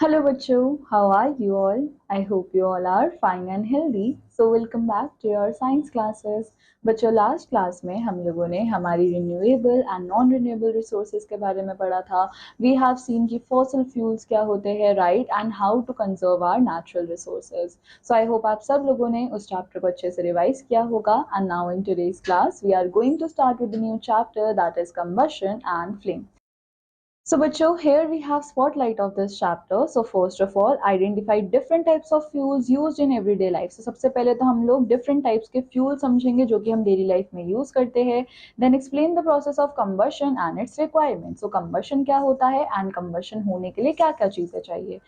Hello bachcho, how are you all? I hope you all are fine and healthy. So welcome back to your science classes. बच्चों last class में हम लोगों ने हमारी renewable and non renewable resources के बारे में पढ़ा था. वी हैव सीन कि फॉसिल फ्यूल्स क्या होते हैं, right, and how to conserve our natural resources. So I hope आप सब लोगों ने उस चैप्टर को अच्छे से रिवाइज किया होगा. And now in today's class we are going to start with the new chapter that is combustion and flame. So, Bacho, here we have spotlight of this chapter. So, first of all, identify different types of fuels used in everyday life. So, सबसे पहले तो हम लोग different types के fuel समझेंगे जो कि हम daily life में use करते हैं. Then explain the process of combustion and its requirements. So, combustion क्या होता है and combustion होने के लिए क्या क्या चीजें चाहिए.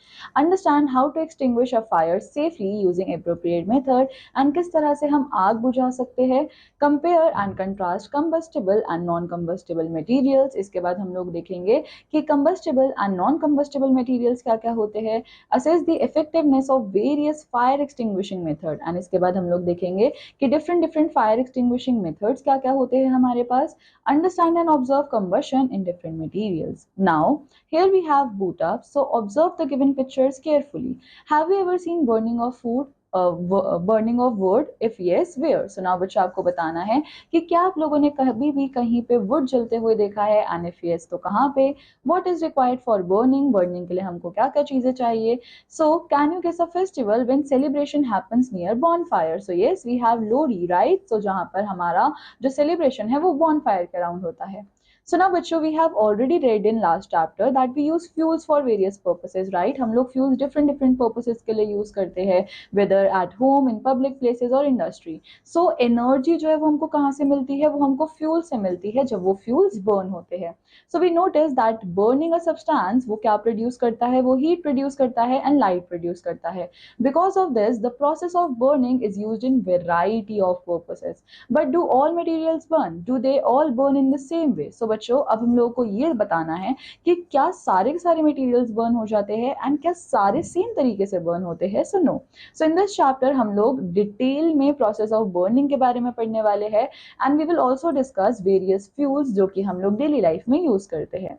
Understand how to extinguish a fire safely using appropriate method and किस तरह से हम आग बुझा सकते हैं. Compare and contrast combustible and non-combustible materials. इसके बाद हम लोग देखेंगे कि combustible and non combustible materials क्या क्या होते हैं. Assess the effectiveness of various fire extinguishing method. And इसके बाद हम लोग देखेंगे कि different different fire extinguishing methods क्या क्या होते हैं हमारे पास. Understand and observe combustion in different materials. Now here we have boot up. So observe the given pictures carefully. Have you ever seen burning of food, burning of wood? If yes, where? So now बच्चा आपको बताना है कि क्या आप लोगों ने कभी भी कहीं पे वुड जलते हुए देखा है, एंड इफ यस तो कहाँ पे. What is required for burning? Burning के लिए हमको क्या क्या चीजें चाहिए. So can you guess a festival when celebration happens near bonfire? So yes, we have Lohri, right. So जहां पर हमारा जो सेलिब्रेशन है वो बॉनफायर के अराउंड होता है. So now बच्चों we have already read in last chapter that we use fuels for various purposes, right. हम लोग fuels different different purposes के लिए use करते हैं, whether at home, in public places or industry. So energy जो है वो हमको कहाँ से मिलती है? वो हमको fuel से मिलती है जब वो fuels burn होते हैं. So we notice that burning a substance वो क्या produce करता है? वो heat produce करता है and light produce करता है. Because of this, the process of burning is used in variety of purposes. But do all materials burn? Do they all burn in the same way? So बच्चों अब हम लोगों को ये बताना है कि क्या सारे के सारे मटेरियल्स बर्न हो जाते हैं एंड क्या सारे सेम तरीके से बर्न होते हैं. So no. So in this चैप्टर हम लोग डिटेल में प्रोसेस ऑफ बर्निंग के बारे में पढ़ने वाले हैं and we will also discuss various fuels जो कि हम लोग डेली लाइफ में यूज करते हैं.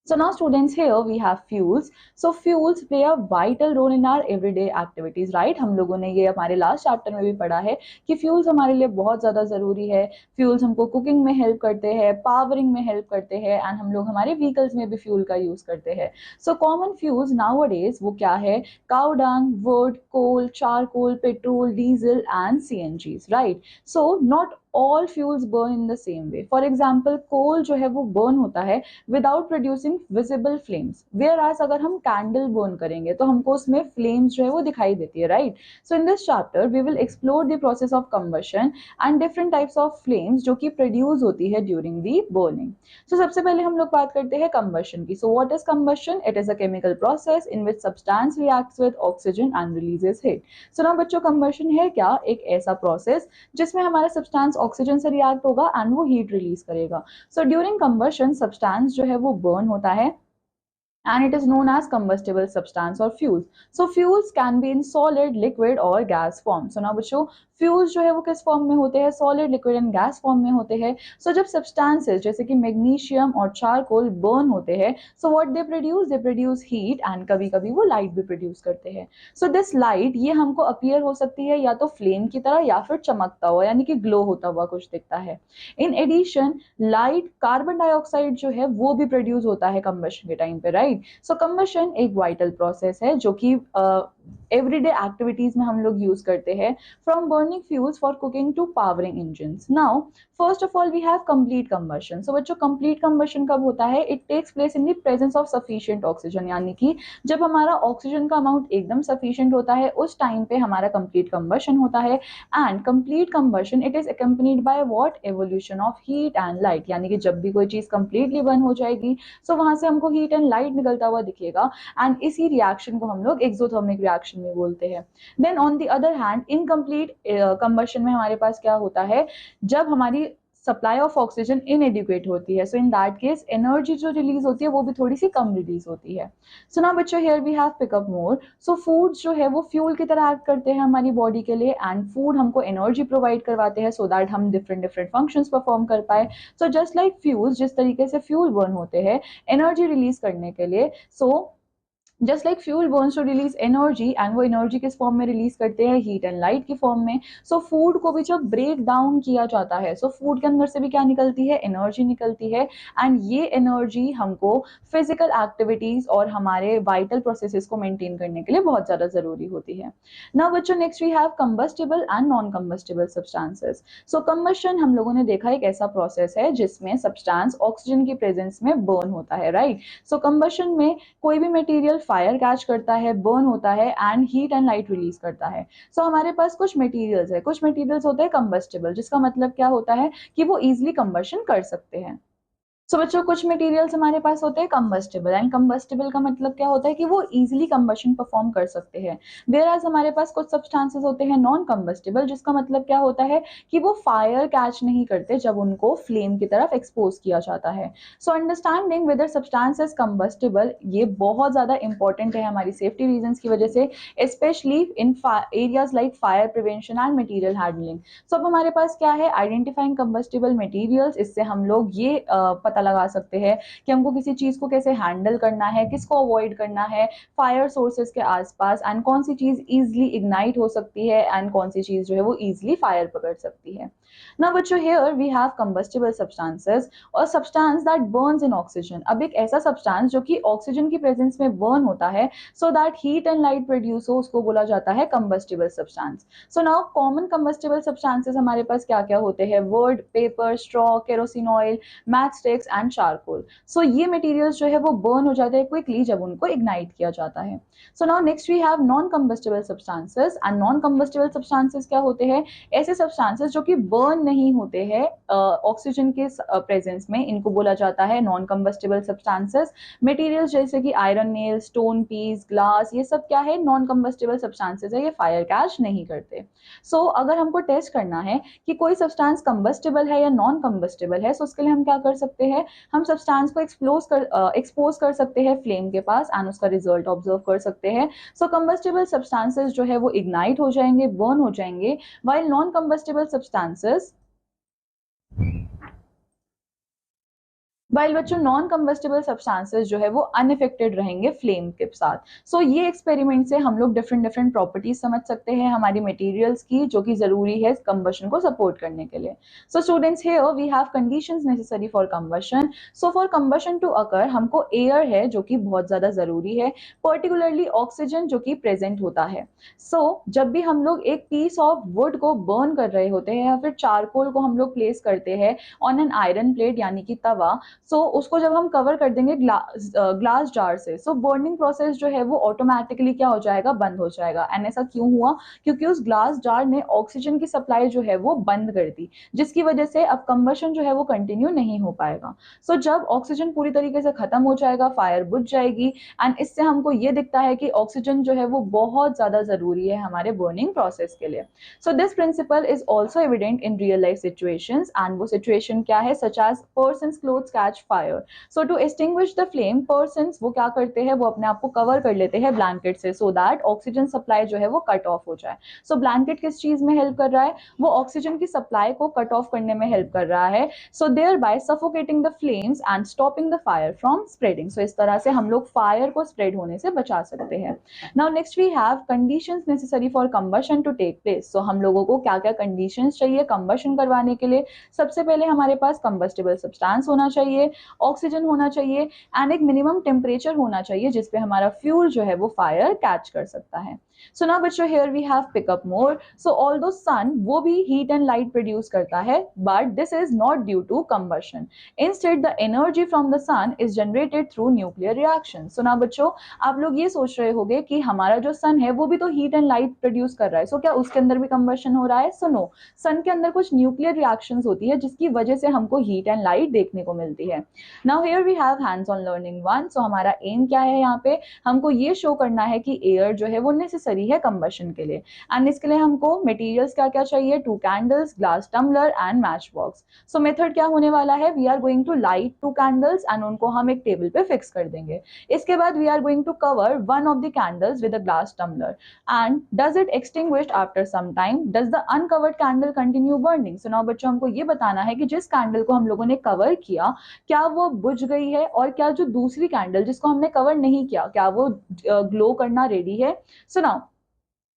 So now students, here we have fuels. So fuels play a vital role in our everyday activities, right. हम लोगों ने ये हमारे लास्ट चैप्टर में भी पढ़ा है कि फ्यूल्स हमारे लिए बहुत ज़्यादा ज़रूरी है. फ्यूल्स हमको कुकिंग में हेल्प करते हैं, पावरिंग में हेल्प करते हैं एंड हम लोग हमारे व्हीकल्स में भी फ्यूल का यूज़ करते हैं. सो कॉमन फ्यूल्स नाउअडेज वो क्या है? Cow dung, wood, coal, charcoal, petrol, diesel and CNGs, right. So not all fuels burn in the same way. For example, coal जो है वो burn होता है without producing visible flames. Whereas अगर हम candle burn करेंगे तो हमको उसमें flames जो है वो दिखाई देती है, right? So in this chapter we will explore the process of combustion and different types of flames जो कि produce होती है during the burning. So सबसे पहले हम लोग बात करते हैं combustion की. So what is combustion? It is a chemical process in which substance reacts with oxygen and releases heat. So now बच्चों combustion है क्या? एक ऐसा process जिसमें हमारा सब्सटेंस ऑक्सीजन से रिएक्ट होगा एंड वो हीट रिलीज करेगा. सो ड्यूरिंग कंबशन सब्सटेंस जो है वो बर्न होता है and it is known as combustible substance or fuels. So fuels can be in solid, liquid or gas form. So now बच्चों फ्यूल्स जो है वो किस फॉर्म में होते हैं? Solid, liquid and gas form में होते हैं. सो जब सब्सटेंसेस जैसे कि मैग्नीशियम और चारकोल बर्न होते हैं, so what they produce heat and कभी कभी वो लाइट भी प्रोड्यूस करते हैं. सो दिस लाइट ये हमको अपीयर हो सकती है या तो फ्लेम की तरह या फिर चमकता हुआ यानी कि ग्लो होता हुआ कुछ दिखता है. In addition light carbon dioxide जो है वो भी प्रोड्यूस होता है कंबशन के टाइम पे, राइट. सो कंबशन एक वाइटल प्रोसेस है जो कि एवरीडे एक्टिविटीज में हम लोग यूज करते हैं, from burning fuels for cooking to powering engines. Now first of all we have complete combustion. So बच्चों कंप्लीट कंबशन कब होता है? It takes place in the presence of sufficient oxygen, यानी कि जब हमारा ऑक्सीजन का अमाउंट एकदम सफिशिएंट होता है उस टाइम पे हमारा कंप्लीट कंबशन होता है. And complete combustion it is accompanied by what? Evolution of heat and light, यानी कि जब भी कोई चीज कंप्लीटली बर्न हो जाएगी सो वहां से हमको हीट एंड लाइट निकलता हुआ दिखेगा एंड इसी रिएक्शन को हम लोग एक्सोथर्मिक रिएक्शन में बोलते हैं. Then on the other hand incomplete combustion में हमारे पास क्या होता है? जब हमारी सप्लाई ऑफ ऑक्सीजन इनएडिक्वेट होती है, सो इन दैट केस एनर्जी जो रिलीज होती है वो भी थोड़ी सी कम रिलीज होती है. सो ना बच्चों here we have pickup more. So food जो है वो फ्यूल की तरह एक्ट करते हैं हमारी बॉडी के लिए एंड फूड हमको एनर्जी प्रोवाइड करवाते हैं सो दैट हम डिफरेंट डिफरेंट फंक्शंस परफॉर्म कर पाए. सो जस्ट लाइक फ्यूल्स, जिस तरीके से फ्यूल बर्न होते हैं एनर्जी रिलीज करने के लिए, so just like fuel burns to release energy, and वो एनर्जी किस फॉर्म में रिलीज करते हैं, हीट एंड लाइट की फॉर्म में। सो फूड को भी जब ब्रेक डाउन किया जाता है, सो फूड के अंदर से भी क्या निकलती है, एनर्जी निकलती है, एंड ये एनर्जी हमको फिजिकल एक्टिविटीज और हमारे वाइटल प्रोसेसेस को मेंटेन करने के लिए बहुत ज्यादा जरूरी होती है। नाउ बच्चों next we have combustible and non combustible substances. So combustion हम लोगों ने देखा एक ऐसा प्रोसेस है जिसमें सब्सटेंस ऑक्सीजन की प्रेजेंस में बर्न होता है, राइट। सो कंबस्शन में कोई भी मटेरियल फायर कैच करता है, बर्न होता है and heat and light release करता है। सो हमारे पास कुछ मटेरियल्स है, कुछ मटेरियल्स होते हैं कंबस्टिबल, जिसका मतलब क्या होता है कि वो इजिली कंबशन कर सकते हैं। सो बच्चों कुछ मटेरियल्स हमारे पास होते हैं कंबस्टिबल, एंड कंबस्टिबल का मतलब क्या होता है कि वो इजीली कंबशन परफॉर्म कर सकते हैं। वेयर एज हमारे पास कुछ सब्सटेंसेस होते हैं नॉन कंबस्टिबल, जिसका मतलब क्या होता है कि वो फायर कैच नहीं करते जब उनको फ्लेम की तरफ एक्सपोज किया जाता है। So understanding whether substance is combustible, ये बहुत ज्यादा इंपॉर्टेंट है हमारी सेफ्टी रीजंस की वजह से, specially in areas like fire prevention and material handling. So अब हमारे पास क्या है, आइडेंटिफाइंग कंबस्टिबल मटेरियल्स, इससे हम लोग ये पता लगा सकते हैं कि हमको किसी चीज को कैसे हैंडल करना है, किसको अवॉइड करना है फायर सोर्सेज के आसपास, एंड कौन सी चीज इजिली इग्नाइट हो सकती है एंड कौन सी चीज जो है वो इजिली फायर पकड़ सकती है। नाउ बच्चों here we have combustible substances और substance that burns in oxygen. अब एक ऐसा सब्सटेंस जो कि ऑक्सीजन की प्रेजेंस में बर्न होता है so that heat and light produce हो, उसको बोला जाता है combustible substance. So now common combustible substances हमारे पास क्या क्या होते हैं, wood, paper, straw, kerosene oil, match sticks and charcoal. So ये मटेरियल्स जो है वो बर्न हो जाते हैं क्विकली जब उनको इग्नाइट किया जाता है। So now next we have non combustible substances, and non combustible substances क्या होते हैं, ऐसे सब्सटेंसेस जो कि बर्न नहीं होते हैं ऑक्सीजन के प्रेजेंस में, इनको बोला जाता है नॉन कंबस्टिबल सब्सटेंसेस। मटेरियल्स जैसे कि iron nail, stone piece, glass, ये सब क्या है, नॉन कंबस्टिबल सब्सटेंसेस है, ये फायर कैच नहीं करते। सो अगर हमको टेस्ट करना है कि कोई सब्सटेंस कंबस्टिबल है या नॉन कंबस्टिबल है, सो उसके लिए हम क्या कर सकते हैं, हम सब्सटेंस को एक्सपोज कर सकते हैं फ्लेम के पास एंड उसका रिजल्ट ऑब्जर्व कर सकते हैं। सो कंबस्टिबल सब्सटेंसेस जो है वो इग्नाइट हो जाएंगे, बर्न हो जाएंगे, while non-combustible substances, वाइल बच्चों नॉन कंबस्टिबल सब्सटेंसेस जो है वो अनइफेक्टेड रहेंगे फ्लेम के साथ। सो ये एक्सपेरिमेंट से हम लोग डिफरेंट डिफरेंट प्रॉपर्टीज समझ सकते हैं हमारी मटेरियल्स की, जो कि जरूरी है कंबशन को सपोर्ट करने के लिए। So students here we have conditions necessary for combustion. So for combustion to occur हमको एयर है जो कि बहुत ज्यादा जरूरी है, पर्टिकुलरली ऑक्सीजन जो कि प्रेजेंट होता है। जब भी हम लोग एक पीस ऑफ वुड को बर्न कर रहे होते हैं या फिर चारकोल को हम लोग प्लेस करते हैं ऑन एन आयरन प्लेट यानी कि तवा, उसको जब हम कवर कर देंगे ग्लास जार से, बर्निंग प्रोसेस जो है वो ऑटोमेटिकली क्या हो जाएगा, बंद हो जाएगा। एंड ऐसा क्यों हुआ, क्योंकि उस ग्लास जार ने ऑक्सीजन की सप्लाई जो है वो बंद कर दी, जिसकी वजह से अब कंबशन जो है वो कंटिन्यू नहीं हो पाएगा। जब ऑक्सीजन पूरी तरीके से खत्म हो जाएगा, फायर बुझ जाएगी, एंड इससे हमको ये दिखता है कि ऑक्सीजन जो है वो बहुत ज्यादा जरूरी है हमारे बर्निंग प्रोसेस के लिए। This principle is also evident in real life situations, and वो सिचुएशन क्या है, such as persons clothes catch fire. To extinguish the flame, persons वो क्या करते हैं, वो अपने आप को कवर कर लेते हैं ब्लैंकेट से, सो दैट ऑक्सीजन सप्लाई जो है वो कट ऑफ हो जाए। ब्लैंकेट किस चीज में हेल्प कर रहा है, वो ऑक्सीजन की सप्लाई को कट ऑफ करने में हेल्प कर रहा है, so thereby suffocating the flames and stopping the fire from spreading. इस तरह से हम लोग फायर को स्प्रेड होने से बचा सकते हैं। Now next we have conditions necessary for combustion to take place. हम लोगों को क्या क्या कंडीशंस चाहिए कंबशन करवाने के लिए, सबसे पहले हमारे पास कंबस्टिबल सब्सटेंस होना चाहिए, ऑक्सीजन होना चाहिए, एंड एक मिनिमम टेम्परेचर होना चाहिए जिसपे हमारा फ्यूल जो है वो फायर कैच कर सकता है। सो नाउ बच्चों here we have pickup more. Although sun वो भी हीट एंड लाइट प्रोड्यूस करता है, but this is not due to combustion. Instead the energy from the sun is generated through nuclear reaction. Now बच्चों आप लोग ये सोच रहे होंगे कि हमारा जो सन है वो भी तो हीट एंड लाइट प्रोड्यूस कर रहा है, क्या उसके अंदर भी कंबशन हो रहा है? नो, सन के अंदर कुछ न्यूक्लियर रिएक्शंस होती है जिसकी वजह से हमको हीट एंड लाइट देखने को मिलती है। Now here we have hands on learning 1। हमारा एम क्या है, यहाँ पे हमको ये शो करना है कि एयर जो है वो नेसेसरी है कंबशन के लिए, एंड इसके लिए हमको मटेरियल्स क्या क्या चाहिए, 2 candles, glass tumbler and match box. Method क्या होने वाला है, we are going to light 2 candles and उनको हम एक टेबल पे फिक्स कर देंगे। इसके बाद we are going to cover one of the candles with a glass tumbler, and does it extinguished after some time, does the uncovered candle continue burning. Now बच्चों हमको ये बताना है कि जिस कैंडल को हम लोगों ने कवर किया, क्या वो बुझ गई है, और क्या जो दूसरी कैंडल जिसको हमने कवर नहीं किया, क्या वो ग्लो करना रेडी है। So now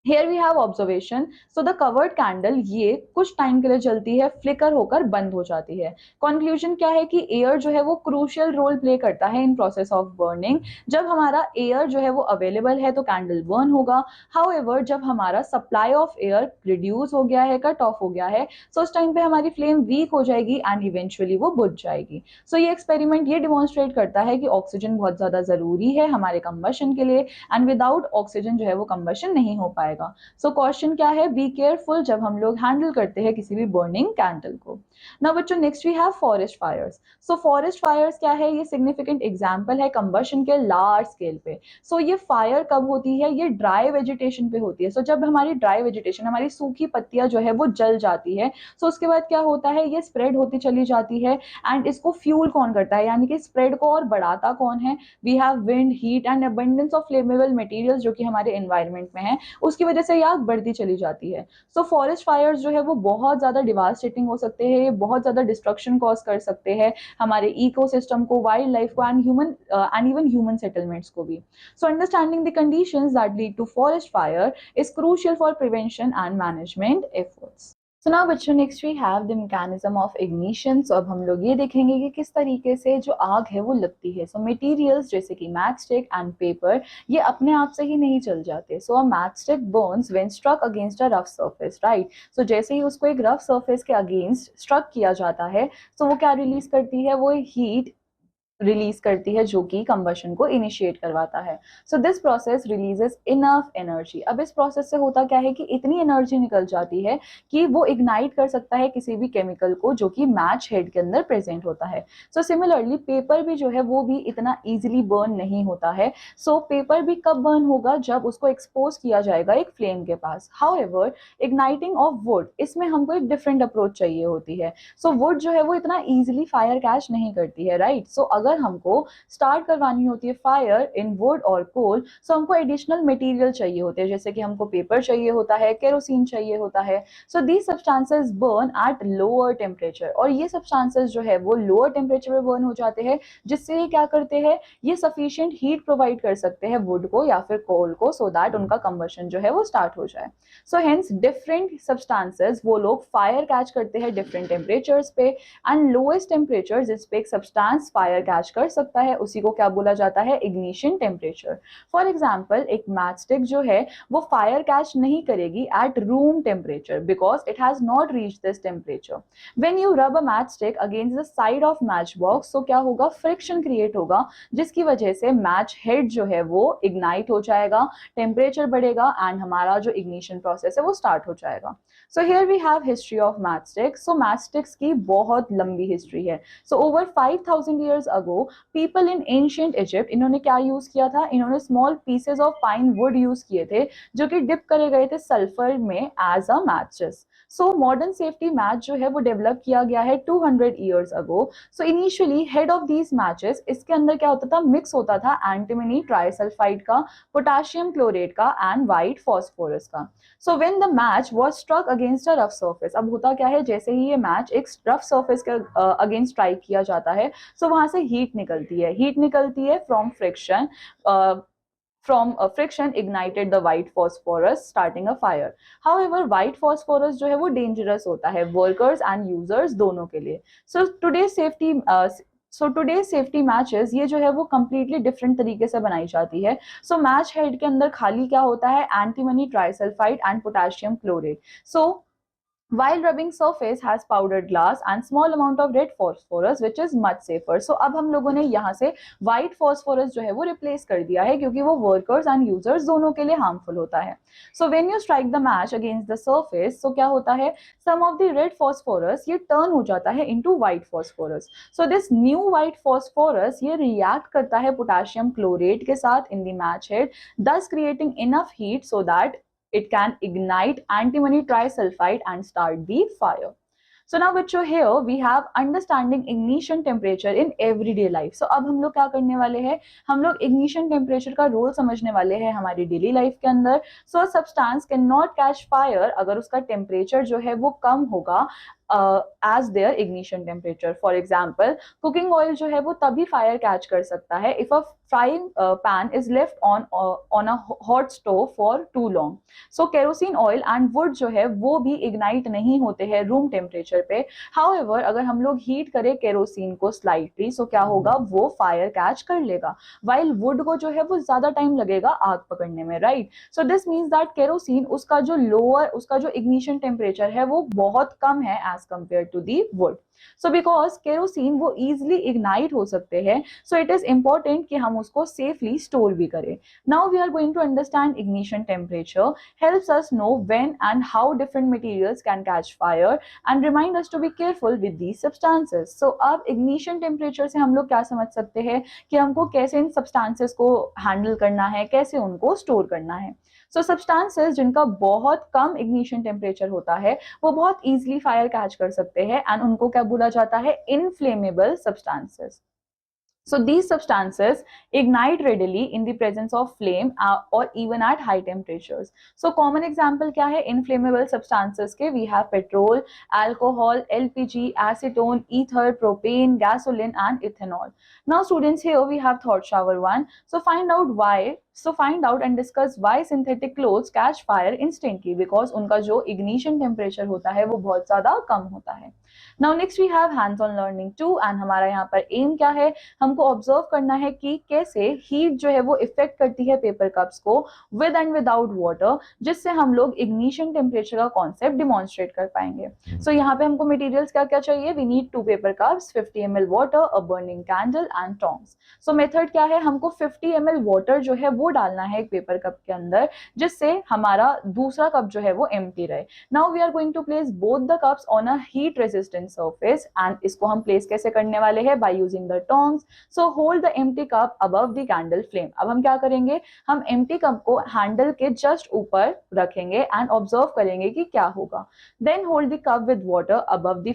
Here we have observation. So the covered candle ये कुछ टाइम के लिए जलती है, फ्लिकर होकर बंद हो जाती है। कंक्लूजन क्या है कि एयर जो है वो क्रूशियल रोल प्ले करता है इन प्रोसेस ऑफ बर्निंग। जब हमारा एयर जो है वो अवेलेबल है तो कैंडल बर्न होगा। हाउएवर जब हमारा सप्लाई ऑफ एयर रिड्यूस हो गया है, कट ऑफ हो गया है, सो उस टाइम पे हमारी फ्लेम वीक हो जाएगी एंड इवेंचुअली वो बुझ जाएगी। सो ये एक्सपेरिमेंट ये डिमॉन्स्ट्रेट करता है कि ऑक्सीजन बहुत ज्यादा जरूरी है हमारे कंबशन के लिए, एंड विदाउट ऑक्सीजन जो है वो कंबशन नहीं हो पाएगा। सो क्वेश्चन क्या है, बी केयरफुल जब हम लोग हैंडल करते हैं किसी भी बर्निंग कैंडल को। नाउ बच्चों next we have forest fires. So forest fires क्या है, ये सिग्निफिकेंट एग्जांपल है कंबशन के लार्ज स्केल पे। सो ये फायर कब होती है, ये ड्राई वेजिटेशन पे होती है। सो जब हमारी ड्राई वेजिटेशन, हमारी सूखी पत्तियां जो है वो जल जाती है, सो उसके बाद क्या होता है, ये स्प्रेड होती चली जाती है। एंड इसको फ्यूल कौन करता है, यानी कि स्प्रेड को और बढ़ाता कौन है, we have wind, heat and abundance of flammable materials जो कि हमारे एनवायरनमेंट में है, उसकी वजह से ये आग बढ़ती चली जाती है। सो फॉरेस्ट फायर्स जो है वो बहुत ज्यादा डिवास्टेटिंग हो सकते हैं, ये बहुत ज्यादा डिस्ट्रक्शन कॉज कर सकते हैं हमारे इकोसिस्टम को, वाइल्ड लाइफ को एंड इवन ह्यूमन सेटलमेंट्स को भी। So understanding the conditions that lead to forest fire is crucial for prevention and management efforts. So now बच्चों next we have the mechanism of ignition. So अब हम लोग ये देखेंगे कि किस तरीके से जो आग है वो लगती है। सो मटेरियल्स जैसे कि मैच स्टिक एंड पेपर ये अपने आप से ही नहीं चल जाते। So a match stick burns when struck against a rough surface, right. So जैसे ही उसको एक रफ सरफेस के अगेंस्ट स्ट्रक किया जाता है, सो वो क्या रिलीज करती है, वो हीट रिलीज करती है जो कि कंबशन को इनिशिएट करवाता है। So this process releases enough energy. अब इस प्रोसेस से होता क्या है कि इतनी एनर्जी निकल जाती है कि वो इग्नाइट कर सकता है किसी भी केमिकल को जो कि मैच हेड के अंदर प्रेजेंट होता है। सो सिमिलरली पेपर भी जो है वो भी इतना इजीली बर्न नहीं होता है। सो पेपर भी कब बर्न होगा, जब उसको एक्सपोज किया जाएगा एक फ्लेम के पास। हाउएवर इग्नाइटिंग ऑफ वुड, इसमें हमको एक डिफरेंट अप्रोच चाहिए होती है। सो वुड जो है वो इतना इजीली फायर कैच नहीं करती है, राइट। सो अगर हमको स्टार्ट करवानी होती है फायर इन वुड और कोल, सो हमको एडिशनल मटेरियल चाहिए होते हैं, जैसे कि हमको पेपर चाहिए होता है, केरोसिन चाहिए होता है। So these substances burn at lower temperature, और ये सब्सटेंसेस जो है वो लोअर टेम्परेचर पे बर्न हो जाते हैं, जिससे ये क्या करते हैं, ये सफिशिएंट हीट प्रोवाइड कर सकते हैं वुड को या फिर कोल को, सो दैट उनका कंबशन जो है वो स्टार्ट हो जाए। सो हेंस डिफरेंट सब्सटेंसेस वो लोग फायर कैच करते हैं डिफरेंट टेम्परेचर्स पे, एंड लोएस्ट टेम्परेचर जिस पे एक सब्सटेंस फायर कैच कर सकता है उसी को क्या बोला जाता है, इग्निशन टेम्परेचर। फॉर एग्जाम्पल एक मैच स्टिक जो है वो फायर कैच नहीं करेगी eight room temperature because it has not reach this temperature. When you rub a match stick against the side of match box, तो क्या होगा, फ्रिक्शन क्रिएट होगा, जिसकी वजह से मैच हेड जो है वो इग्नाइट हो जाएगा, टेम्परेचर बढ़ेगा एंड हमारा जो इग्निशन प्रोसेस है वो स्टार्ट हो जाएगा। So here we have history of match sticks. So match sticks की बहुत लंबी हिस्ट्री है। So over 5000 years ago people in ancient Egypt, इन्होंने क्या यूज किया था, इन्होंने small pieces of fine would use किए थे जो कि डिप करे गए थे सल्फर में as a matches. So modern safety match जो है वो डेवलप किया गया है 200 years ago। So initially head of these matches, इसके अंदर क्या होता था, मिक्स होता था एंटीमनी ट्राइसल्फाइड का, पोटेशियम क्लोरेट का एंड व्हाइट फॉस्फोरस का। So when the match was struck against a rough surface, अब होता क्या है, जैसे ही ये मैच एक रफ सरफेस के अगेंस्ट स्ट्राइक किया जाता है, सो वहां से हीट निकलती है from friction, friction ignited the white phosphorus starting a fire. However white phosphorus जो है वो डेंजरस होता है वर्कर्स एंड यूजर्स दोनों के लिए। सो टुडे सेफ्टी मैचेस ये जो है वो कंप्लीटली डिफरेंट तरीके से बनाई जाती है। सो मैच हेड के अंदर खाली क्या होता है, antimony trisulphide and potassium chlorate. So while rubbing surface has powdered glass and small amount of red phosphorus which is much safer. So अब हम लोगों ने यहाँ से white phosphorus जो है वो replace कर दिया है क्योंकि वो workers and users दोनों के लिए harmful होता है। So when you strike the match against the surface, so क्या होता है, some of the red phosphorus ये turn हो जाता है into white phosphorus. So this new white phosphorus ये react करता है potassium chlorate के साथ in the match head, thus creating enough heat so that it can ignite antimony trisulfide and start the fire. So now बच्चों here we have understanding ignition temperature in everyday life. So अब हम लोग क्या करने वाले हैं, हम लोग ignition temperature का रोल समझने वाले हैं हमारी डेली लाइफ के अंदर। So a substance cannot catch fire अगर उसका टेम्परेचर जो है वो कम होगा as their ignition temperature. For example cooking oil जो है वो तभी फायर कैच कर सकता है if a frying pan is left on a hot stove for too long. So kerosene oil and wood जो है वो भी इग्नाइट नहीं होते हैं रूम टेम्परेचर पे। हाउएवर अगर हम लोग हीट करें केरोसिन को स्लाइटली, सो क्या होगा, वो फायर कैच कर लेगा, वाइल वुड को जो है वो ज्यादा टाइम लगेगा आग पकड़ने में, right. So this means that kerosene उसका जो इग्निशन टेम्परेचर है वो बहुत कम है as compare to the wood. So because kerosene वो इजिली इग्नाइट हो सकते हैं, सो इट इज इंपॉर्टेंट कि हम उसको सेफली स्टोर भी करें। Now we are going to understand ignition temperature helps us know when and how different materials can catch fire and remind us to be careful with these substances. So अब ignition temperature से हम लोग क्या समझ सकते हैं कि हमको कैसे इन substances को handle करना है, कैसे उनको store करना है। So substances जिनका बहुत कम ignition temperature होता है वो बहुत easily fire catch कर सकते हैं and उनको क्या बोला जाता है, inflammable substances. So these substances ignite readily in the presence of flame or even at high temperatures. So common example क्या है inflammable substances के? We have petrol, alcohol, LPG, acetone, ether, propane, gasoline and ethanol. Now students, here we have thought shower 1. So find out and discuss why synthetic clothes catch fire instantly, because उनका जो ignition temperature होता है वो बहुत ज़्यादा कम होता है। Now next we have hands on learning 2 and हमारा यहाँ पर aim क्या है, हमको ऑब्जर्व करना है कि कैसे हीट जो है वो इफेक्ट करती है पेपर कप्स को विद एंड विदाउट वाटर, जिससे हम लोग इग्निशन टेम्परेचर का कॉन्सेप्ट डिमॉन्स्ट्रेट कर पाएंगे। सो यहाँ पे हमको मटेरियल्स क्या क्या चाहिए, we need 2 paper cups, 50 ml water, a burning candle and tongs. So method क्या है, हमको 50 ml वाटर जो है वो डालना है एक पेपर कप के अंदर, जिससे हमारा दूसरा कप जो है वो एम्प्टी रहे। Now we are going to place both the cups on a heat resistant surface and इसको हम प्लेस कैसे करने वाले हैं, by using the tongs. So hold the empty cup above the candle flame. अब हम क्या करेंगे, हम एम्प्टी कप को हैंडल के जस्ट ऊपर रखेंगे एंड ऑब्जर्व करेंगे कि क्या होगा। Then hold the cup with water above the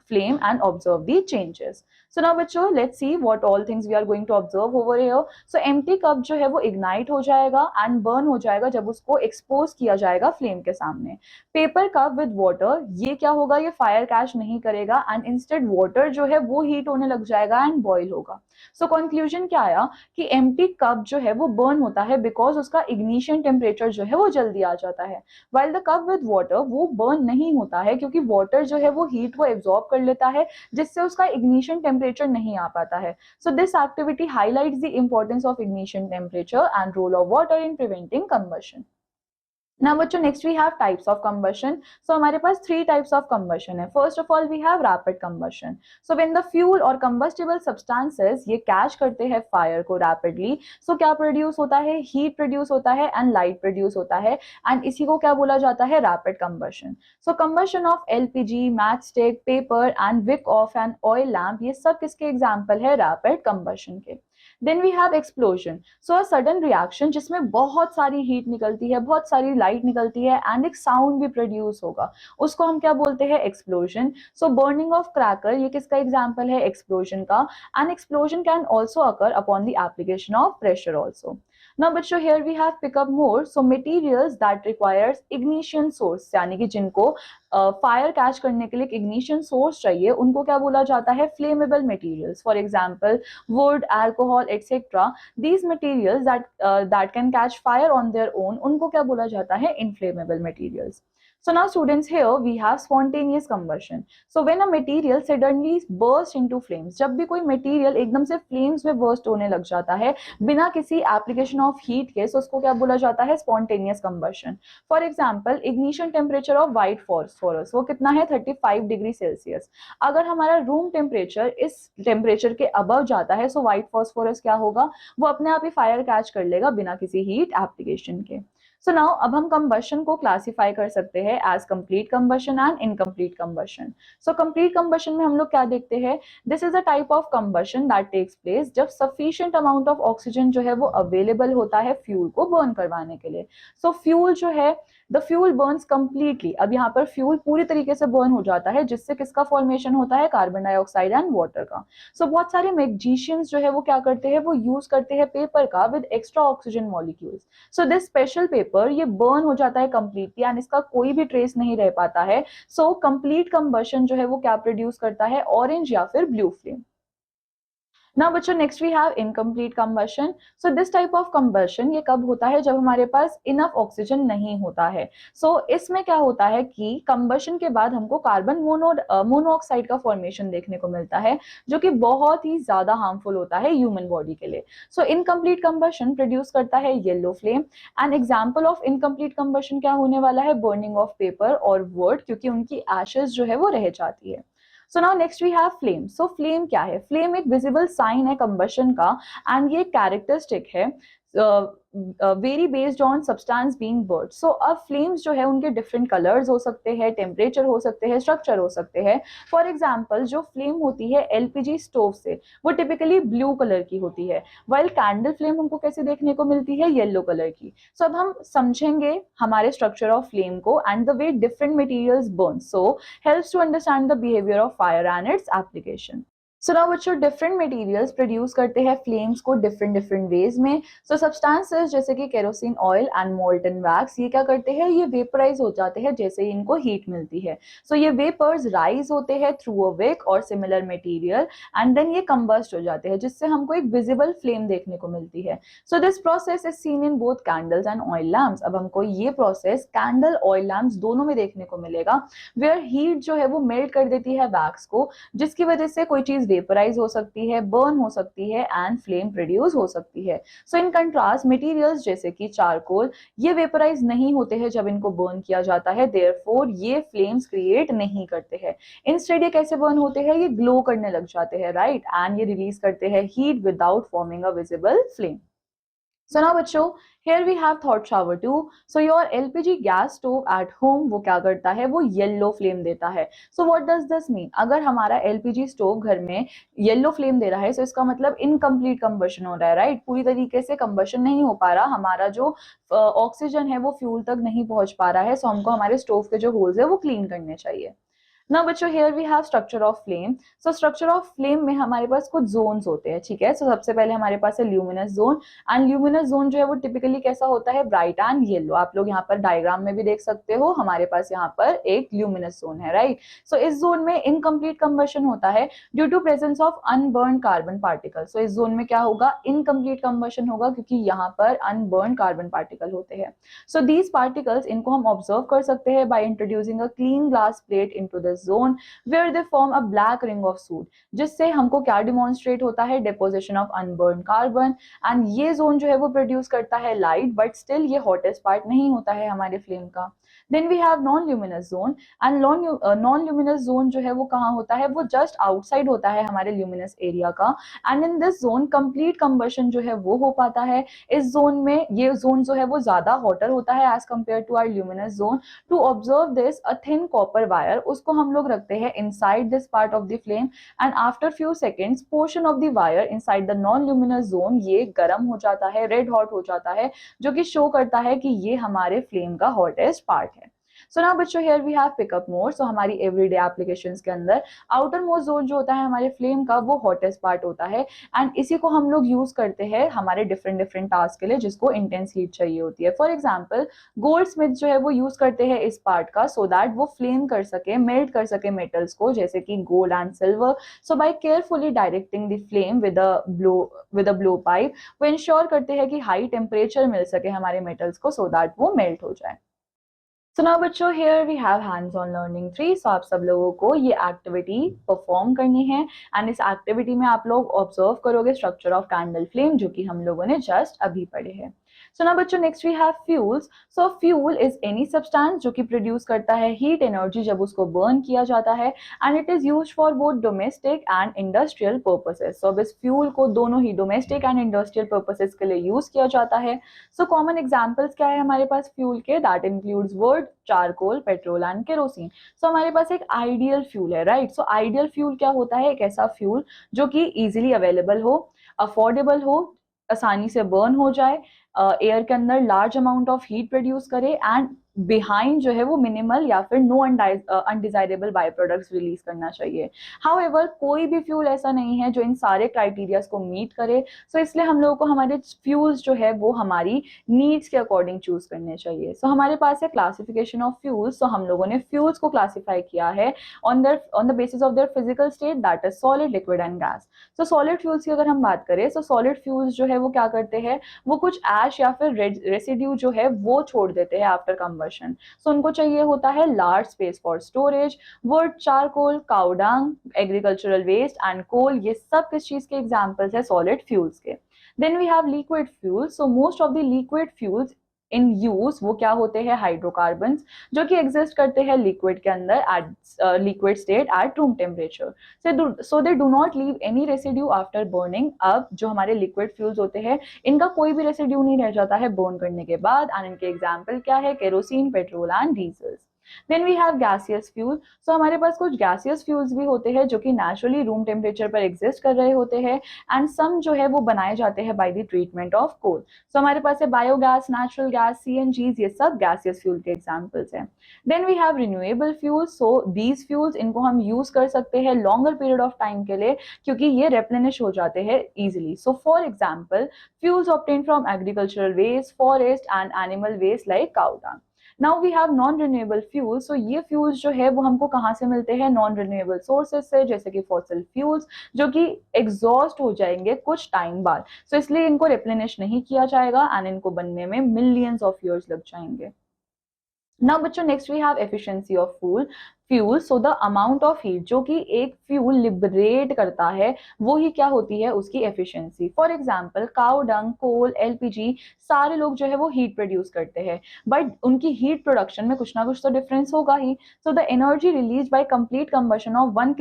flame and observe the changes. So now बच्चों, let's see what all things we are going to observe over here. So empty cup जो है वो ignite हो जाएगा and burn हो जाएगा जब उसको expose किया जाएगा flame के सामने। Paper cup with water, ये क्या होगा, ये fire catch नहीं करेगा and instead water जो है वो heat होने लग जाएगा and boil होगा। So conclusion क्या आया कि empty cup जो है वो burn होता है because उसका ignition temperature जो है वो जल्दी आ जाता है, while the cup with water वो burn नहीं होता है क्योंकि water जो है वो heat को absorb कर लेता है, जिससे उसका इग्निशन टेम्परेचर नहीं आ पाता है। So this activity highlights the importance of ignition temperature and role of water in preventing combustion. Now बच्चों, next we have types of combustion. So हमारे पास 3 types of combustion है। First of all we have rapid combustion. So when the fuel or combustible substances ये catch करते हैं fire को rapidly, so क्या produce होता है, heat produce होता है and light produce होता है and इसी को क्या बोला जाता है, rapid combustion. So combustion of LPG, matchstick, paper and wick of an oil lamp, ये सब किसके example है, rapid combustion के। Then we have explosion. So a sudden reaction जिसमें बहुत सारी heat निकलती है, बहुत सारी light निकलती है and एक sound भी produce होगा, उसको हम क्या बोलते हैं, explosion. So burning of cracker, ये किसका example है, explosion का। And explosion can also occur upon the application of pressure also. Now बच्चों, here we have pick up more. So materials that requires ignition source, यानी कि जिनको fire catch करने के लिए इग्निशन सोर्स चाहिए, उनको क्या बोला जाता है, flammable materials. For example would, alcohol etcetera, these materials that can catch fire on their own, उनको क्या बोला जाता है, inflammable materials. So now students, here we have spontaneous combustion. So when a material suddenly bursts into flames, जब भी कोई material एकदम से flames में burst होने लग जाता है बिना किसी application of heat के, so उसको क्या बोला जाता है, spontaneous combustion. For example, ignition temperature of white phosphorus वो कितना है, 35 डिग्री सेल्सियस। अगर हमारा रूम टेम्परेचर इस टेम्परेचर के अबव जाता है, so white phosphorus क्या होगा, वो अपने आप ही फायर कैच कर लेगा बिना किसी हीट एप्लीकेशन के। सो नाउ अब हम कंबशन को क्लासिफाई कर सकते हैं as complete combustion and incomplete combustion. So complete combustion में हम लोग क्या देखते हैं, this is a type of combustion that takes place जब सफिशिएंट अमाउंट ऑफ ऑक्सीजन जो है वो अवेलेबल होता है फ्यूल को बर्न करवाने के लिए। सो फ्यूल जो है, द फ्यूल बर्न्स कंप्लीटली, अब यहाँ पर फ्यूल पूरी तरीके से बर्न हो जाता है, जिससे किसका फॉर्मेशन होता है, कार्बन डाइऑक्साइड एंड वाटर का। सो बहुत सारे मैग्नीशियंस जो है वो क्या करते हैं, वो यूज करते हैं पेपर का with extra oxygen molecules. So this special paper paper ये बर्न हो जाता है कंप्लीटली एंड इसका कोई भी ट्रेस नहीं रह पाता है। सो कंप्लीट कंबशन जो है वो क्या प्रोड्यूस करता है, ऑरेंज या फिर ब्लू फ्लेम। नाउ बच्चों next we have incomplete combustion. So this type of combustion ये कब होता है, जब हमारे पास इनफ ऑक्सीजन नहीं होता है। इसमें क्या होता है कि कंबशन के बाद हमको कार्बन मोनोऑक्साइड का फॉर्मेशन देखने को मिलता है, जो कि बहुत ही ज्यादा हार्मफुल होता है ह्यूमन बॉडी के लिए। इनकम्प्लीट कंबशन प्रोड्यूस करता है yellow flame. An example of incomplete combustion क्या होने वाला है, बर्निंग ऑफ पेपर और वुड, क्योंकि उनकी एशेज जो है वो रह जाती है। So now next we have flame. Flame क्या है, फ्लेम एक विजिबल साइन है कंबशन का एंड ये कैरेक्टरिस्टिक है very based on substance being burn. अब फ्लेम्स जो है उनके डिफरेंट कलर्स हो सकते हैं, टेम्परेचर हो सकते हैं, स्ट्रक्चर हो सकते हैं। फॉर एग्जाम्पल जो फ्लेम होती है एलपीजी स्टोव से वो टिपिकली ब्लू कलर की होती है, वाइल कैंडल फ्लेम हमको कैसे देखने को मिलती है, येलो कलर की। अब हम समझेंगे हमारे स्ट्रक्चर ऑफ फ्लेम को and the way different materials burn, helps to understand the behavior of fire and its application. Now बच्चों डिफरेंट मटेरियल्स प्रोड्यूस करते हैं फ्लेम्स को डिफरेंट डिफरेंट वेज में। सब्सटेंसेस जैसे कि kerosene oil and molten wax ये क्या करते हैं, ये वेपराइज हो जाते हैं जैसे ही इनको हीट मिलती है। ये वेपर्स राइज होते हैं थ्रू अ विक और सिमिलर मटेरियल एंड देन ये कंबस्ट हो जाते हैं, जिससे हमको एक विजिबल फ्लेम देखने को मिलती है। This process is seen in both candles and oil lamps. अब हमको ये प्रोसेस कैंडल ऑयल लैम्प्स दोनों में देखने को मिलेगा, वेयर हीट जो है वो मेल्ट कर देती है वैक्स को, जिसकी वजह से कोई चीज वेपराइज हो सकती है, बर्न हो सकती है एंड फ्लेम प्रोड्यूस हो सकती है। इन कंट्रास्ट मटेरियल्स जैसे कि चारकोल ये वेपराइज नहीं होते हैं जब इनको बर्न किया जाता है, देयरफॉर ये फ्लेम्स क्रिएट नहीं करते हैं। इंस्टेड ये कैसे बर्न होते हैं, ये ग्लो करने लग जाते हैं, राइट, एंड ये रिलीज करते हैं heat without forming a visible flame. now बच्चों here we have thought shower too. Your LPG gas stove at home वो क्या करता है, वो येलो फ्लेम देता है। what does this mean, अगर हमारा LPG स्टोव घर में येलो फ्लेम दे रहा है, इसका मतलब इनकम्प्लीट कंबशन हो रहा है, राइट, पूरी तरीके से कंबशन नहीं हो पा रहा, हमारा जो ऑक्सीजन है वो फ्यूल तक नहीं पहुंच पा रहा है। हमको हमारे स्टोव के जो होल्स है वो क्लीन करने चाहिए। नाउ बच्चों here we have structure of flame. Structure of flame में हमारे पास कुछ जोन्स होते हैं, ठीक है। सबसे पहले हमारे पास है luminous zone and luminous zone जो है वो टिपिकली कैसा होता है, ब्राइट एंड येलो। आप लोग यहाँ पर डायग्राम में भी देख सकते हो, हमारे पास यहाँ पर एक ल्यूमिनस जोन है, राइट। इस जोन में इनकम्प्लीट कंबशन होता है due to presence of unburn carbon particle. इस जोन में क्या होगा, इनकम्प्लीट कंबशन होगा, क्योंकि यहाँ पर अनबर्न कार्बन पार्टिकल होते हैं। दीज पार्टिकल्स इनको हम ऑब्जर्व कर सकते हैं by introducing a clean glass plate into the zone where they form a black ring of soot, जिससे हमको क्या डिमॉन्स्ट्रेट होता है, deposition of unburn carbon. And ये जोन जो है वो प्रोड्यूस करता है लाइट, बट स्टिल ये हॉटेस्ट पार्ट नहीं होता है हमारे फ्लेम का। Then we have non luminous zone and non luminous zone जो है वो कहाँ होता है, वो जस्ट आउटसाइड होता है हमारे ल्यूमिनस एरिया का। And in this zone complete combustion जो है वो हो पाता है। इस जोन में ये जोन जो है वो ज्यादा हॉटर होता है as compare to our luminous zone. To observe this a thin copper wire, उसको हम लोग रखते हैं inside this part of the flame and after few seconds portion of the wire inside the non luminous zone ये गर्म हो जाता है, रेड हॉट हो जाता है, जो कि शो करता है कि ये हमारे फ्लेम का हॉटेस्ट पार्ट है। नाउ बच्चों here we have pickup mode. हमारी एवरीडे एप्लीकेशंस के अंदर आउटर मोस्ट जोन जो होता है हमारे फ्लेम का, वो हॉटेस्ट पार्ट होता है एंड इसी को हम लोग यूज करते हैं हमारे डिफरेंट डिफरेंट टास्क के लिए जिसको इंटेंस हीट चाहिए होती है। फॉर एग्जाम्पल गोल्ड स्मिथ जो है वो यूज करते हैं इस पार्ट का, सो दैट वो फ्लेम कर सके, मेल्ट कर सके मेटल्स को, जैसे कि gold and silver. By carefully directing the flame with a blow pipe वो इंश्योर करते हैं कि हाई टेम्परेचर मिल सके हमारे मेटल्स को, सो दैट वो मेल्ट हो जाए। नाउ बच्चों here we have hands on learning 3। आप सब लोगों को ये एक्टिविटी परफॉर्म करनी है एंड इस एक्टिविटी में आप लोग ऑब्जर्व करोगे स्ट्रक्चर ऑफ कैंडल फ्लेम, जो कि हम लोगों ने जस्ट अभी पढ़े हैं। नाउ बच्चों next we have fuels. Fuel is any substance जो कि प्रोड्यूस करता है हीट एनर्जी जब उसको बर्न किया जाता है and it is used for both domestic and industrial purposes. अब इस फ्यूल को दोनों ही डोमेस्टिक एंड इंडस्ट्रियल पर्पसेस के लिए यूज किया जाता है। कॉमन एग्जांपल्स क्या है हमारे पास फ्यूल के, that includes would, charcoal, petrol and kerosene. हमारे पास एक आइडियल फ्यूल है, राइट। आइडियल फ्यूल क्या होता है, एक ऐसा फ्यूल जो कि इजीली अवेलेबल हो, अफोर्डेबल हो, आसानी से बर्न हो जाए, एयर के अंदर large amount of heat produce करे एंड बिहाइंड जो है वो मिनिमल या फिर no undesirable by products release करना चाहिए। हाउएवर कोई भी फ्यूल ऐसा नहीं है जो इन सारे क्राइटेरियाज को मीट करे, सो इसलिए हम लोगों को हमारे फ्यूल्स जो है वो हमारी नीड्स के अकॉर्डिंग चूज करने चाहिए। सो हमारे पास है क्लासिफिकेशन ऑफ फ्यूल्स। सो हम लोगों ने फ्यूल्स को क्लासिफाई किया है on the basis of their physical state, that is solid, liquid and gas. So solid fuels की अगर हम बात करें, सो सॉलिड फ्यूल्स जो है वो क्या करते हैं, वो कुछ ऐश या फिर रेसिड्यू जो है वो छोड़ देते हैं आफ्टर कंबशन। सो उनको चाहिए होता है large space for storage. Wood, charcoal, cow dung, agricultural waste and coal, ये सब किस चीज के एग्जांपल्स है, सॉलिड फ्यूल्स के। Then we have liquid fuels. So most of the liquid fuels in use वो क्या होते हैं, हाइड्रोकार्बन्स, जो कि एग्जिस्ट करते हैं लिक्विड के अंदर at liquid state at room temperature. So they do not leave any residue after burning. अब जो हमारे लिक्विड फ्यूल्स होते हैं इनका कोई भी रेसिड्यू नहीं रह जाता है बर्न करने के बाद, एंड इनके एग्जाम्पल क्या है, kerosene, petrol and diesel. Then we have gaseous fuel. So हमारे पास कुछ गैसियस फ्यूल्स भी होते हैं जो कि नेचुरली रूम टेम्परेचर पर एग्जिस्ट कर रहे होते हैं, एंड सम जो है वो बनाए जाते हैं by the treatment of coal. So हमारे पास है बायोगैस, नेचुरल गैस, सीएनजीज, ये सब गैसियस फ्यूल के एग्जांपल्स हैं। Then we have renewable fuels. So these fuels, इनको हम यूज कर सकते हैं लॉन्गर पीरियड ऑफ टाइम के लिए, क्योंकि ये रेप्लेनिश हो जाते हैं easily. So for example, fuels obtain from agricultural waste, forest and animal waste like cow dung. Now we have non renewable fuels. So ये फ्यूल्स जो है वो हमको कहाँ से मिलते हैं, नॉन रिन्यूएबल सोर्सेज से, जैसे कि फॉसिल फ्यूल्स, जो कि एग्जॉस्ट हो जाएंगे कुछ टाइम बाद। सो इसलिए इनको रिप्लेनिश नहीं किया जाएगा एंड इनको बनने में मिलियंस ऑफ ईयर्स लग जाएंगे। नाउ बच्चों, next we have efficiency of fuel. So the amount of heat जो कि एक फ्यूल लिबरेट करता है वो ही क्या होती है, उसकी efficiency. For example, cow dung, coal, LPG, सारे लोग जो है वो हीट प्रोड्यूस करते हैं, बट उनकी हीट प्रोडक्शन में कुछ ना कुछ तो डिफरेंस होगा ही। So the energy release by complete combustion of 1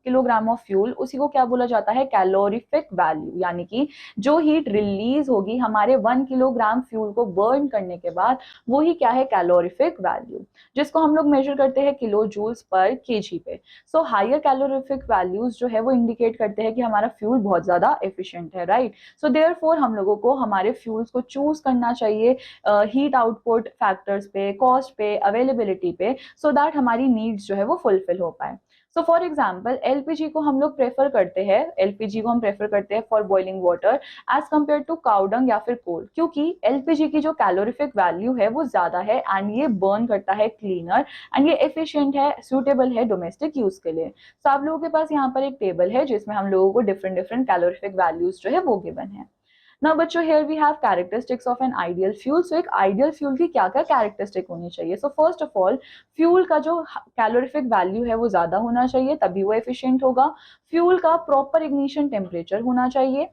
kilogram of fuel, उसी को क्या बोला जाता है, कैलोरीफिक वैल्यू। यानी कि जो हीट रिलीज होगी हमारे 1 किलोग्राम फ्यूल को बर्न करने के बाद, वो ही क्या है, कैलोरीफिक वैल्यू, जिसको हम लोग मेजर करते हैं किलो जूल्स पर केजी पे। सो हायर कैलोरीफिक वैल्यूज जो है वो इंडिकेट करते हैं कि हमारा फ्यूल बहुत ज्यादा एफिशिएंट है, राइट। सो देयरफॉर हम लोगों को हमारे फ्यूल्स को चूज करना चाहिए हीट आउटपुट फैक्टर्स पे, कॉस्ट पे, अवेलेबिलिटी पे, सो दैट हमारी नीड्स जो है वो फुलफिल हो पाए। सो फॉर एग्जाम्पल, एलपीजी को हम लोग प्रेफर करते हैं, एलपीजी को हम प्रेफर करते हैं for boiling water as compare to cow dung या फिर कोल, क्योंकि एलपीजी की जो कैलोरीफिक वैल्यू है वो ज्यादा है एंड ये बर्न करता है क्लीनर, एंड ये एफिशिएंट है, सुटेबल है डोमेस्टिक यूज के लिए। सो आप लोगों के पास यहाँ पर एक टेबल है जिसमें हम लोगों को डिफरेंट डिफरेंट कैलोरीफिक वैल्यूज जो है वो गिवन है। ना बच्चों, here we have characteristics of an ideal fuel. So एक आइडियल फ्यूल की क्या क्या कैरेक्टरिस्टिक होनी चाहिए। So first of all, fuel का जो कैलोरीफिक वैल्यू है वो ज्यादा होना चाहिए, तभी वो एफिशिएंट होगा। फ्यूल का प्रॉपर इग्निशन टेम्परेचर होना चाहिए।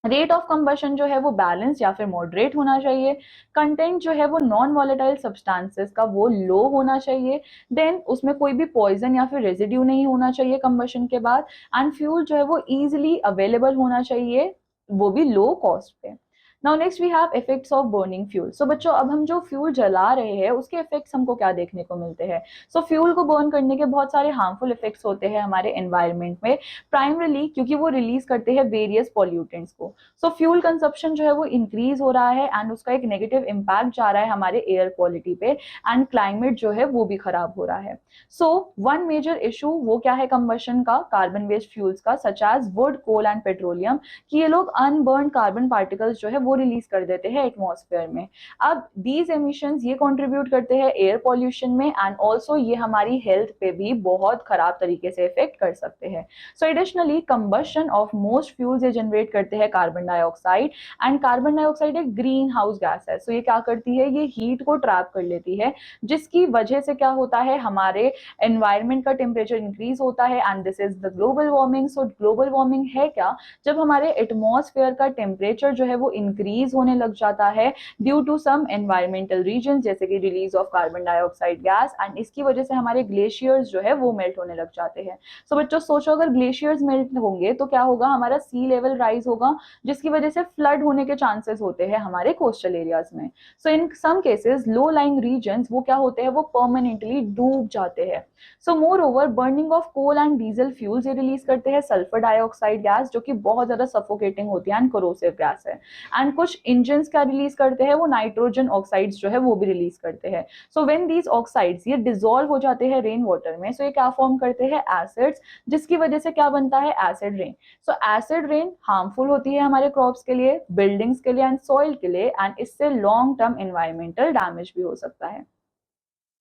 रेट ऑफ कंबशन जो है वो बैलेंस या फिर मॉडरेट होना चाहिए। कंटेंट जो है वो नॉन वॉलेटाइल सब्सटेंसेस का वो लो होना चाहिए। देन उसमें कोई भी पॉइजन या फिर रेजिड्यू नहीं होना चाहिए कंबशन के बाद। एंड फ्यूल जो है वो इजीली अवेलेबल होना चाहिए, वो भी लो कॉस्ट पे। Now next we have effects of burning fuel. So बच्चों, अब हम जो फ्यूल जला रहे हैं उसके इफेक्ट्स हमको क्या देखने को मिलते हैं। सो फ्यूल को बर्न करने के बहुत सारे हार्मफुल इफेक्ट्स होते हैं हमारे एनवायरनमेंट में, प्राइमरली क्योंकि वो रिलीज करते हैं वेरियस पॉल्यूटेंट्स को। सो फ्यूल कंजप्शन जो है वो इंक्रीज हो रहा है एंड उसका एक नेगेटिव इम्पैक्ट जा रहा है हमारे एयर क्वालिटी पे, एंड क्लाइमेट जो है वो भी खराब हो रहा है। सो वन मेजर इशू वो क्या है कंबशन का, कार्बन बेस्ड फ्यूल्स का, such as wood, coal and petroleum, कि ये लोग अनबर्न कार्बन पार्टिकल्स जो है वो रिलीज कर देते हैं एटमॉस्फेयर में। अब दीज एमिशंस ये कंट्रीब्यूट करते हैं एयर पॉल्यूशन में, एंड ऑल्सो ये हमारी हेल्थ पे भी बहुत खराब तरीके से इफेक्ट कर सकते हैं। So additionally combustion of most fuels ये जनरेट करते हैं carbon dioxide, and carbon dioxide एक ग्रीन हाउस गैस है। सो ये क्या करती है, ये हीट को ट्रैप कर लेती है, जिसकी वजह से क्या होता है, हमारे एनवायरमेंट का टेम्परेचर इंक्रीज होता है, and this is the global warming. So global warming है क्या, जब हमारे एटमॉस्फेयर का टेम्परेचर जो है वो इंक्रीज होने लग जाता है due to some environmental reason, जैसे कि release of carbon dioxide gas, and इसकी वजह से हमारे ग्लेशियर्स जो है वो मेल्ट होने लग जाते हैं। सो बच्चों सोचो, अगर ग्लेशियर्स मेल्ट होंगे तो क्या होगा, हमारा सी लेवल राइज होगा, जिसकी वजह से फ्लड होने के चांसेस होते हैं हमारे कोस्टल एरियाज में। So in some cases low lying regions वो क्या होते हैं, वो परमानेंटली डूब जाते हैं। So moreover, burning of coal and diesel fuels ये रिलीज करते हैं सल्फर डाइऑक्साइड गैस, जो कि बहुत ज्यादा सफोकेटिंग होती है एंड कोरोसिव गैस है। एंड एंड कुछ इंजन क्या रिलीज करते हैं, वो नाइट्रोजन ऑक्साइड्स जो है वो भी रिलीज करते हैं. सो व्हेन दीज ऑक्साइड्स ये डिसॉल्व हो जाते हैं रेन वाटर में, सो ये क्या फॉर्म करते हैं, एसिड्स, जिसकी वजह से क्या बनता है, एसिड रेन. सो एसिड रेन हार्मफुल होती है हमारे क्रॉप्स के लिए, बिल्डिंग्स के लिए एंड सॉइल के लिए, एंड इससे लॉन्ग टर्म एनवायरमेंटल डैमेज भी हो सकता है.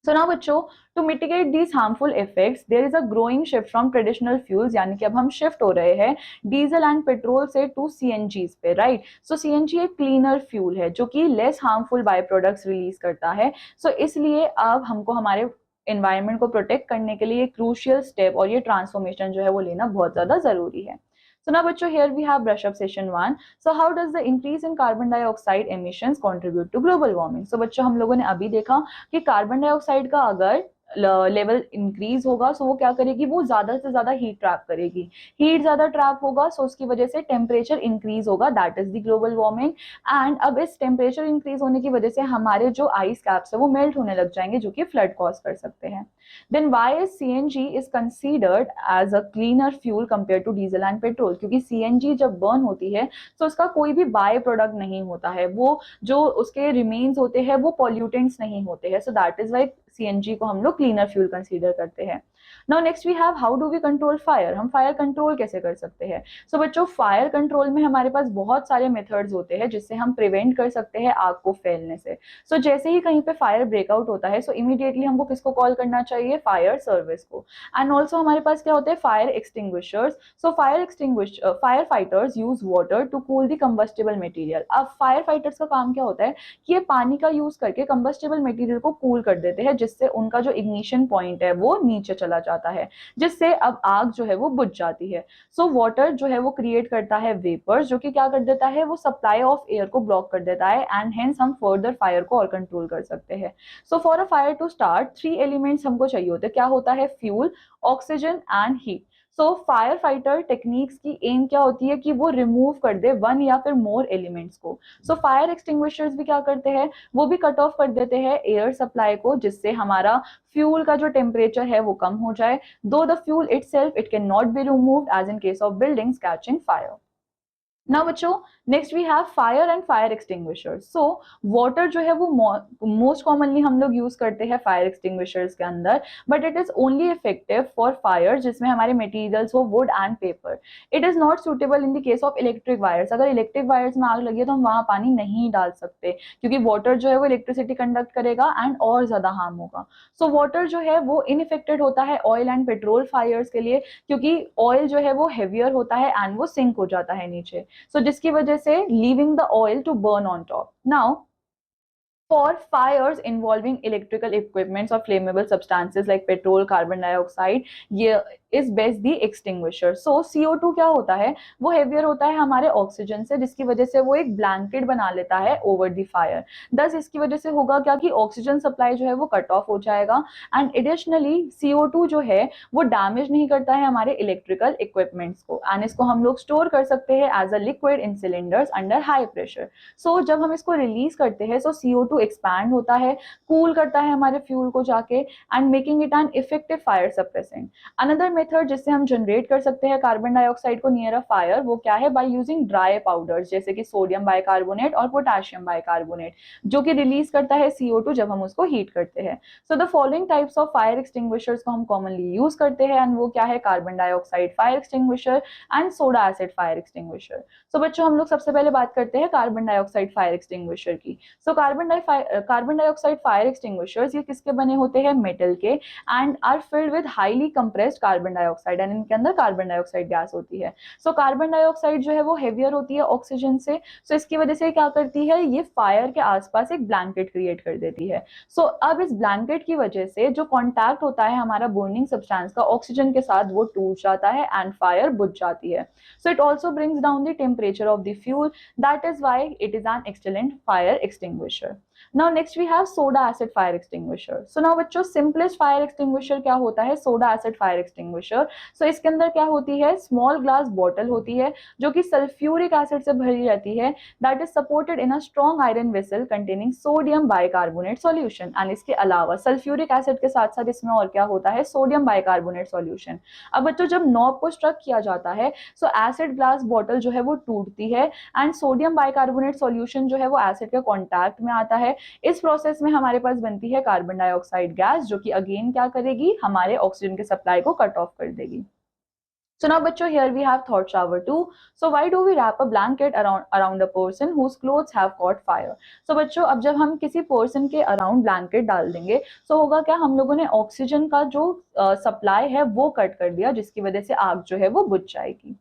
सो नाउ बच्चों, to mitigate these harmful effects there is a growing shift from traditional fuels, यानी कि अब हम शिफ्ट हो रहे हैं डीजल एंड पेट्रोल से टू सीएनजीज पे, राइट. सो सीएनजी एक क्लीनर फ्यूल है जो कि less harmful by products release करता है. सो इसलिए अब हमको हमारे एनवायरनमेंट को प्रोटेक्ट करने के लिए ये क्रूशियल स्टेप और ये ट्रांसफॉर्मेशन जो है वो लेना बहुत ज्यादा जरूरी है. So now बच्चों, here we have brush up session 1. So how does the increase in carbon dioxide emissions contribute to global warming? So बच्चों, हम लोगों ने अभी देखा कि कार्बन डाइऑक्साइड का अगर लेवल इंक्रीज होगा, सो वो क्या करेगी, वो ज्यादा से ज्यादा हीट ट्रैप करेगी. हीट ज्यादा ट्रैप होगा, सो उसकी वजह से टेम्परेचर इंक्रीज होगा, that is the global warming. And अब इस टेम्परेचर इंक्रीज होने की वजह से हमारे जो आइस कैप्स है वो मेल्ट होने लग जाएंगे, जो कि फ्लड कॉज कर सकते हैं. Then why is CNG is considered as a cleaner fuel compared to diesel and petrol? क्योंकि CNG जब बर्न होती है तो उसका कोई भी बाय प्रोडक्ट नहीं होता है, वो जो उसके रिमेन्स होते हैं वो पॉल्यूटेंट्स नहीं होते हैं. So that is why CNG को हम लोग क्लीनर फ्यूल कंसीडर करते हैं. Now next we have how do we control fire. हम फायर कंट्रोल कैसे कर सकते हैं. सो बच्चों, फायर कंट्रोल में हमारे पास बहुत सारे मेथड्स होते हैं जिससे हम प्रिवेंट कर सकते हैं आग को फैलने से. सो जैसे ही कहीं पे फायर ब्रेकआउट होता है, सो इमीडिएटली हमको किसको कॉल करना चाहिए, फायर सर्विस को. एंड ऑल्सो हमारे पास क्या होते हैं, fire extinguishers. So fire fighters use water to cool the combustible material. अब फायर फाइटर्स का काम क्या होता है कि ये पानी का यूज करके कंबस्टेबल मटेरियल को कूल कर देते हैं, जिससे उनका जो इग्निशन पॉइंट है वो नीचे चला जाता है, जिससे अब आग जो है वो बुझ जाती है. सो वाटर जो है वो क्रिएट करता है वेपर्स, जो कि क्या कर देता है, वो सप्लाई ऑफ एयर को ब्लॉक कर देता है, एंड हेंस हम फर्दर फायर को और कंट्रोल कर सकते हैं. So for a fire to start 3 elements हमको चाहिए होते हैं. क्या होता है, fuel, oxygen and heat. So fire fighter techniques की एम क्या होती है कि वो रिमूव कर दे वन या फिर मोर एलिमेंट्स को. सो फायर एक्सटिंग्विशर्स भी क्या करते हैं, वो भी कट ऑफ कर देते हैं एयर सप्लाई को, जिससे हमारा फ्यूल का जो टेम्परेचर है वो कम हो जाए. Though the fuel itself it can not be removed as in case of buildings catching fire. Now बच्चों, next we have fire and fire extinguishers. So water जो है वो मोस्ट कॉमनली हम लोग यूज करते हैं फायर एक्सटिंग्विशर्स के अंदर, but it is only effective for fire जिसमें हमारे मटेरियल्स हो would and paper. It is not suitable in the case of electric wires. अगर इलेक्ट्रिक वायर्स में आग लगी है तो हम वहां पानी नहीं डाल सकते, क्योंकि वाटर जो है वो इलेक्ट्रिसिटी कंडक्ट करेगा एंड और ज्यादा हार्म होगा. सो वाटर जो है वो इनइफेक्टेड होता है ऑयल एंड पेट्रोल फायर्स के लिए, क्योंकि ऑयल जो है वो हेवियर होता है एंड वो सिंक हो जाता है नीचे, सो जिसकी वजह से leaving the oil to burn on top. Now, for fires involving electrical equipments or flammable substances like petrol, carbon dioxide, ये is best the extinguisher. So CO2 क्या होता है, वो heavier होता है हमारे ऑक्सीजन से, जिसकी वजह से वो एक ब्लैंकेट बना लेता है over the fire. Thus इसकी वजह से होगा क्या कि ऑक्सीजन सप्लाई जो है वो कट ऑफ हो जाएगा, एंड एडिशनली CO2 जो है वो डैमेज नहीं करता है हमारे इलेक्ट्रिकल इक्विपमेंट्स को, एंड इसको हम लोग स्टोर कर सकते हैं as a liquid in cylinders under high pressure. So जब हम इसको रिलीज करते हैं, सो CO2 एक्सपैंड होता है, कूल करता है हमारे फ्यूल को जाके, and making it an effective fire suppressant. Another method जिससे हम जनरेट कर सकते हैं कार्बन डाइऑक्साइड को नियर अ फायर, वो क्या है, बाय यूजिंग ड्राई पाउडर्स जैसे कि सोडियम बाइकार्बोनेट और पोटेशियम बाइकार्बोनेट, जो कि रिलीज करता है CO2 जब हम उसको हीट करते हैं. So the following types of fire extinguishers को हम कॉमनली यूज करते हैं, एंड वो क्या है, carbon dioxide fire extinguisher and soda acid fire extinguisher. So बच्चों, हम लोग सबसे पहले बात करते हैं कार्बन डाइऑक्साइड फायर एक्सटिंग्विशर की. So carbon dioxide fire extinguishers ये किसके बने होते हैं, मेटल के, and are filled with highly compressed carbon dioxide, and इनके अंदर कार्बन डाइऑक्साइड गैस होती है. सो कार्बन डाइऑक्साइड जो है वो हेवियर होती है ऑक्सीजन से, सो इसकी वजह से क्या करती है, ये फायर के आसपास एक ब्लैंकेट क्रिएट कर देती है. सो अब इस ब्लैंकेट की वजह से जो कॉन्टैक्ट होता है हमारा बर्निंग सब्सटेंस का ऑक्सीजन के साथ, वो टूट जाता है एंड फायर बुझ जाती है. So it also brings down the temperature of the fuel, that is why it is an excellent fire extinguisher. Now next we have soda acid fire extinguisher. So now बच्चों, simplest fire extinguisher क्या होता है, soda acid fire extinguisher. Extinguisher. So इसके अंदर क्या होती है, small glass bottle होती है जो कि सल्फ्यूरिक एसिड से भरी रहती है, that is supported in a strong iron vessel containing sodium bicarbonate solution. And इसके अलावा सल्फ्यूरिक एसिड के साथ साथ इसमें और क्या होता है, सोडियम बाइकार्बोनेट सॉल्यूशन। अब बच्चों जब नॉब को स्ट्रक किया जाता है सो एसिड ग्लास बॉटल जो है वो टूटती है एंड सोडियम बाइकार्बोनेट सॉल्यूशन जो है वो एसिड के कॉन्टैक्ट में आता है। इस प्रोसेस में हमारे पास बनती है कार्बन डाइऑक्साइड गैस जो कि अगेन क्या करेगी, हमारे ऑक्सीजन के सप्लाई को कट ऑफ कर देगी। So now बच्चों here we have thought shower 2. So why do we wrap a blanket around a person whose clothes have caught fire? So बच्चों अब जब हम किसी पर्सन के अराउंड ब्लैंकेट डाल देंगे so होगा क्या, हम लोगों ने ऑक्सीजन का जो सप्लाई है वो कट कर दिया जिसकी वजह से आग जो है वो बुझ जाएगी।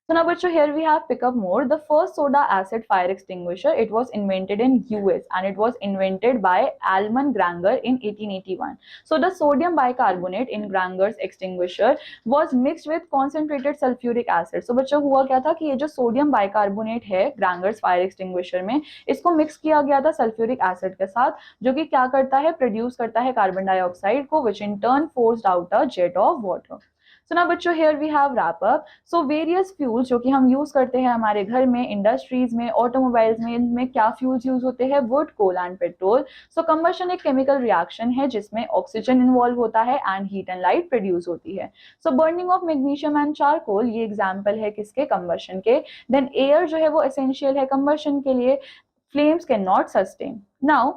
So now बच्चों here we have pick up more. The first soda acid fire extinguisher, it was invented in US and it was invented by Alman Granger in 1881. So the sodium bicarbonate in Granger's extinguisher was mixed with concentrated sulfuric acid. So बच्चों हुआ क्या था कि ये जो sodium bicarbonate है Granger's fire extinguisher में, इसको मिक्स किया गया था सल्फ्यूरिक एसिड के साथ जो कि क्या करता है, प्रोड्यूस करता है कार्बन डाइऑक्साइड को which in turn forced out a jet of water. सो ना बच्चों here we have wrap up. So various fuels जो कि हम यूज करते हैं हमारे घर में, इंडस्ट्रीज में, ऑटोमोबाइल्स में, इनमें क्या फ्यूल्स यूज होते हैं, wood, coal and petrol. So combustion एक केमिकल रिएक्शन है जिसमें ऑक्सीजन इन्वॉल्व होता है and heat and light produce होती है। So burning of magnesium and charcoal, ये एग्जाम्पल है किसके, कंबशन के। देन एयर जो है वो एसेंशियल है कंबशन के लिए, flames can not sustain. Now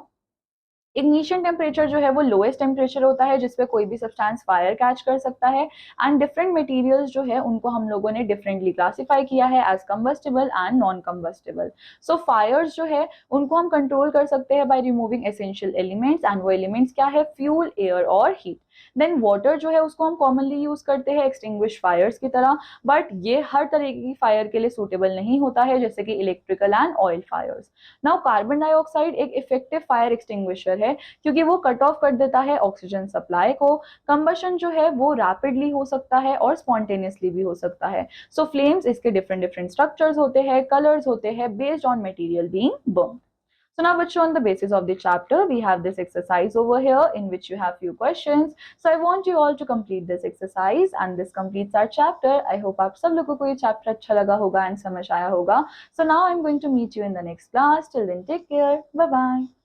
ignition temperature जो है वो लोएस्ट टेम्परेचर होता है जिसपे कोई भी सब्सटेंस फायर कैच कर सकता है एंड डिफरेंट मटेरियल्स जो है उनको हम लोगों ने डिफरेंटली क्लासिफाई किया है as combustible and non combustible. So fires जो है उनको हम कंट्रोल कर सकते हैं by removing essential elements and वो एलिमेंट्स क्या है, फ्यूल, एयर और हीट। देन वाटर जो है उसको हम कॉमनली यूज करते हैं एक्सटिंग्विश फायर्स की तरह, बट ये हर तरह की फायर के लिए सूटेबल नहीं होता है जैसे कि electrical and oil fires. Now carbon dioxide एक इफेक्टिव फायर एक्सटिंग्विशर है क्योंकि वो कट ऑफ कर देता है ऑक्सीजन सप्लाई को। कंबशन जो है वो रैपिडली हो सकता है और स्पॉन्टेनियसली भी हो सकता है। सो फ्लेम्स इसके डिफरेंट डिफरेंट स्ट्रक्चर्स होते हैं, कलर्स होते हैं based on material being burn. So now बच्चों on the basis of the chapter we have this exercise over here in which you have few questions. So I want you all to complete this exercise and this completes our chapter. I hope आप सब लोगों को ये chapter अच्छा लगा होगा and समझ आया होगा. So now I'm going to meet you in the next class. Till then take care. Bye bye.